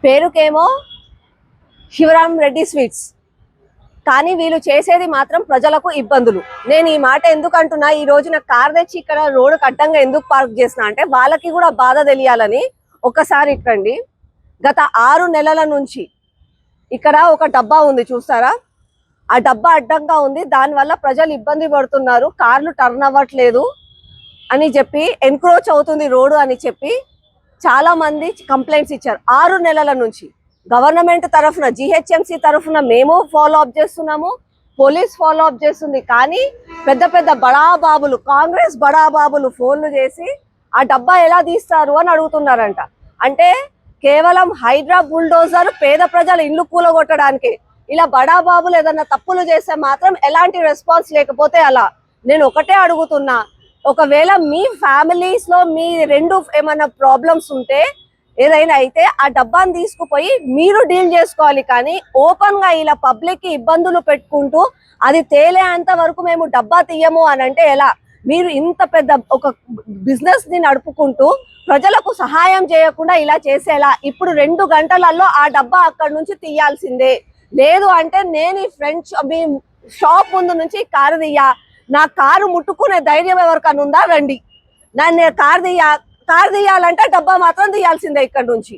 పేరుకేమో Sivaram Reddy sweets, కానీ వీళ్ళు చేసేది మాత్రం ప్రజలకు ఇబ్బందులు. నేను ఈ మాట ఎందుకు అంటున్నా, ఈ రోజున కార్ తెచ్చి ఇక్కడ రోడ్డు అడ్డంగా ఎందుకు పార్క్ చేసిన అంటే వాళ్ళకి కూడా బాధ తెలియాలని. ఒక్కసారి ఇక్కడండి, గత 6 నెలల నుంచి ఇక్కడ ఒక డబ్బా ఉంది చూస్తారా, ఆ డబ్బా అడ్డంగా ఉంది, దానివల్ల ప్రజలు ఇబ్బంది పడుతున్నారు, కార్లు టర్న్ అవ్వట్లేదు అని చెప్పి, ఎన్క్రోచ్ అవుతుంది రోడ్డు అని చెప్పి చాలా మంది కంప్లైంట్స్ ఇచ్చారు 6 నెలల నుంచి. గవర్నమెంట్ తరఫున, జిహెచ్ఎంసీ తరఫున మేము ఫాలో అప్ చేస్తున్నాము, పోలీస్ ఫాలో అప్ చేస్తుంది. కానీ పెద్ద పెద్ద బడాబాబులు, కాంగ్రెస్ బడాబాబులు ఫోన్లు చేసి ఆ డబ్బా ఎలా తీస్తారు అని అడుగుతున్నారంట. అంటే కేవలం హైడ్రా బుల్డోజర్ పేద ప్రజల ఇల్లు కూలగొట్టడానికి. ఇలా బడాబాబులు ఏదన్నా తప్పులు చేస్తే మాత్రం ఎలాంటి రెస్పాన్స్ లేకపోతే అలా. నేను ఒకటే అడుగుతున్నా, ఒకవేళ మీ ఫ్యామిలీస్ లో మీ రెండు ఏమైనా ప్రాబ్లమ్స్ ఉంటే, ఏదైనా అయితే ఆ డబ్బాని తీసుకుపోయి మీరు డీల్ చేసుకోవాలి. కానీ ఓపెన్ గా ఇలా పబ్లిక్ కి ఇబ్బందులు పెట్టుకుంటూ అది తేలేంత వరకు మేము డబ్బా తీయము అని అంటే ఎలా? మీరు ఇంత పెద్ద ఒక బిజినెస్ ని నడుపుకుంటూ ప్రజలకు సహాయం చేయకుండా ఇలా చేసేలా? ఇప్పుడు 2 గంటలలో ఆ డబ్బా అక్కడి నుంచి తీయాల్సిందే. లేదు అంటే నేను ఈ మీ షాప్ ముందు నుంచి కారు తీయా, నా కారు ముట్టుకునే ధైర్యం ఎవరికన్నా ఉందా రండి, నన్ను కారు తీయాలంటే డబ్బా మాత్రం తీయాల్సిందే ఇక్కడ నుంచి.